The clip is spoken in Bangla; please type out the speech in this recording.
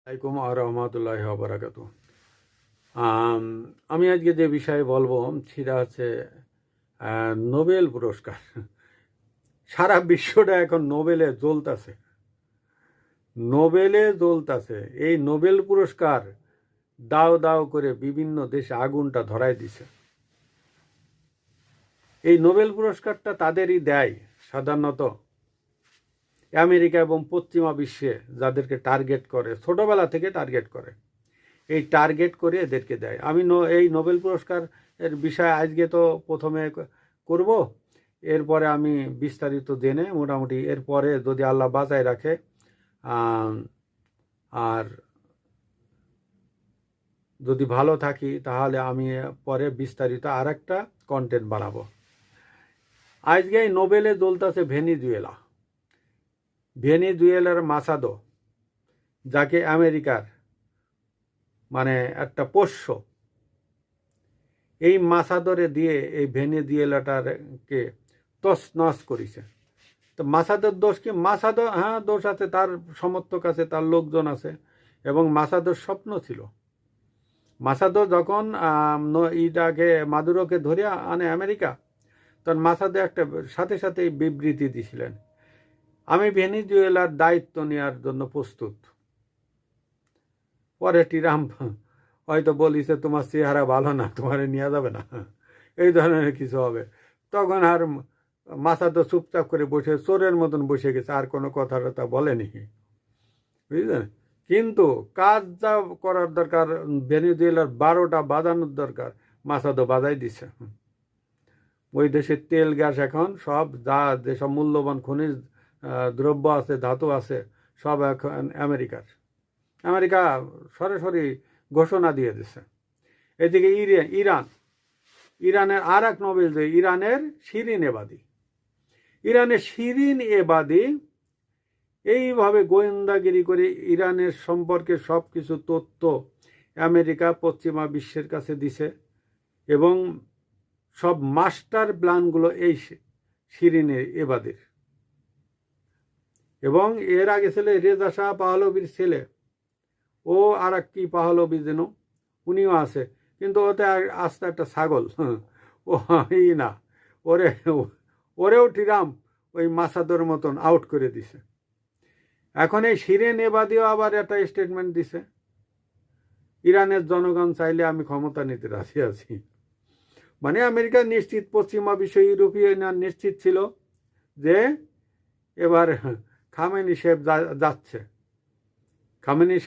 আলাইকুম রহমতুল্লাহ বারাকাতু। আমি আজকে যে বিষয়ে বলবো সেটা হচ্ছে নোবেল পুরস্কার। সারা বিশ্বটা এখন নোবেলে জ্বলতাছে, নোবেলে জ্বলতাছে। এই নোবেল পুরস্কার দাও দাও করে বিভিন্ন দেশে আগুনটা ধরায় দিছে। এই নোবেল পুরস্কারটা তাদেরই দেয় সাধারণত আমেরিকা এবং পশ্চিমা বিশ্বে, যাদেরকে টার্গেট করে, ছোটবেলা থেকে টার্গেট করে। এই টার্গেট করে এদেরকে দেয়। আমি এই নোবেল পুরস্কার এর বিষয়ে আজকে তো প্রথমে করব, এরপরে আমি বিস্তারিত জেনে মোটামুটি এরপরে যদি আল্লাহ বাঁচায় রাখে আর যদি ভালো থাকি তাহলে আমি পরে বিস্তারিত আর একটা কন্টেন্ট বানাবো। আজকে এই নোবেলে জ্বলতেছে ভেনিজুয়েলা। ভেনিজুয়েলার মাসাদো, যাকে আমেরিকার মানে একটা পোষ্য, এই মাসাদরে দিয়ে এই ভেনেজুয়েলাটাকে তছনছ করেছে। তো মাসাদের দোষ কি? মাসাদো, হ্যাঁ দোষ আছে, তার সমর্থক আছে, তার লোকজন আছে, এবং মাসাদোর স্বপ্ন ছিল। মাসাদো যখন ইটাকে মাদুরোকে ধরে আনে আমেরিকা, তখন মাসাদো একটা সাথে সাথে বিবৃতি দিয়েছিলেন, আমি ভেনিজুয়েলার দায়িত্ব নেওয়ার জন্য প্রস্তুত। পরে ট্রাম্প হয়তো বলিছে তোমার চেহারা ভালো না, তোমার নেওয়া যাবে না, এই ধরনের কিছু হবে। তখন আর মাথা তো চুপচাপ করে বসে চোরের মতন বসে গেছে, আর কোনো কথা টথা বলেনি, বুঝলেন। কিন্তু কাজ যা করার দরকার, ভেনিজুয়েলার 12টা বাজানোর দরকার, মাসাদো বাজাই দিছে। ওই দেশের তেল গ্যাস এখন সব যা যেসব মূল্যবান খনিজ দ্রব্য আছে, ধাতু আছে, সব এখন আমেরিকা সরাসরি ঘোষণা দিয়ে দিছে। এদিকে ইরানের আর এক নোবেল যে ইরানের শিরিন এবাদি এইভাবে গোয়েন্দাগিরি করে ইরানের সম্পর্কে সব কিছু তথ্য আমেরিকা পশ্চিমা বিশ্বের কাছে দিছে, এবং সব মাস্টার প্ল্যানগুলো এই শিরিন এবাদির। এবং এর আগে ছেলে রেজা শাহ পাহলবির ছেলে, ও আর এক কি পাহলবি যেন, উনিও আছে, কিন্তু ওতে আস্তে একটা ছাগল, ও না, ওরেও ট্রাম্প ওই মাসাদোর মতন আউট করে দিছে। এখন এই শিরিন এবাদিও আবার একটা স্টেটমেন্ট দিছে, ইরানের জনগণ চাইলে আমি ক্ষমতা নিতে রাজি আছি। মানে আমেরিকা নিশ্চিত, পশ্চিমা বিশ্ব, ইউরোপীয় ইউনিয়ন নিশ্চিত ছিল যে এবার খামেনি সাহেব যাচ্ছে, খামেনি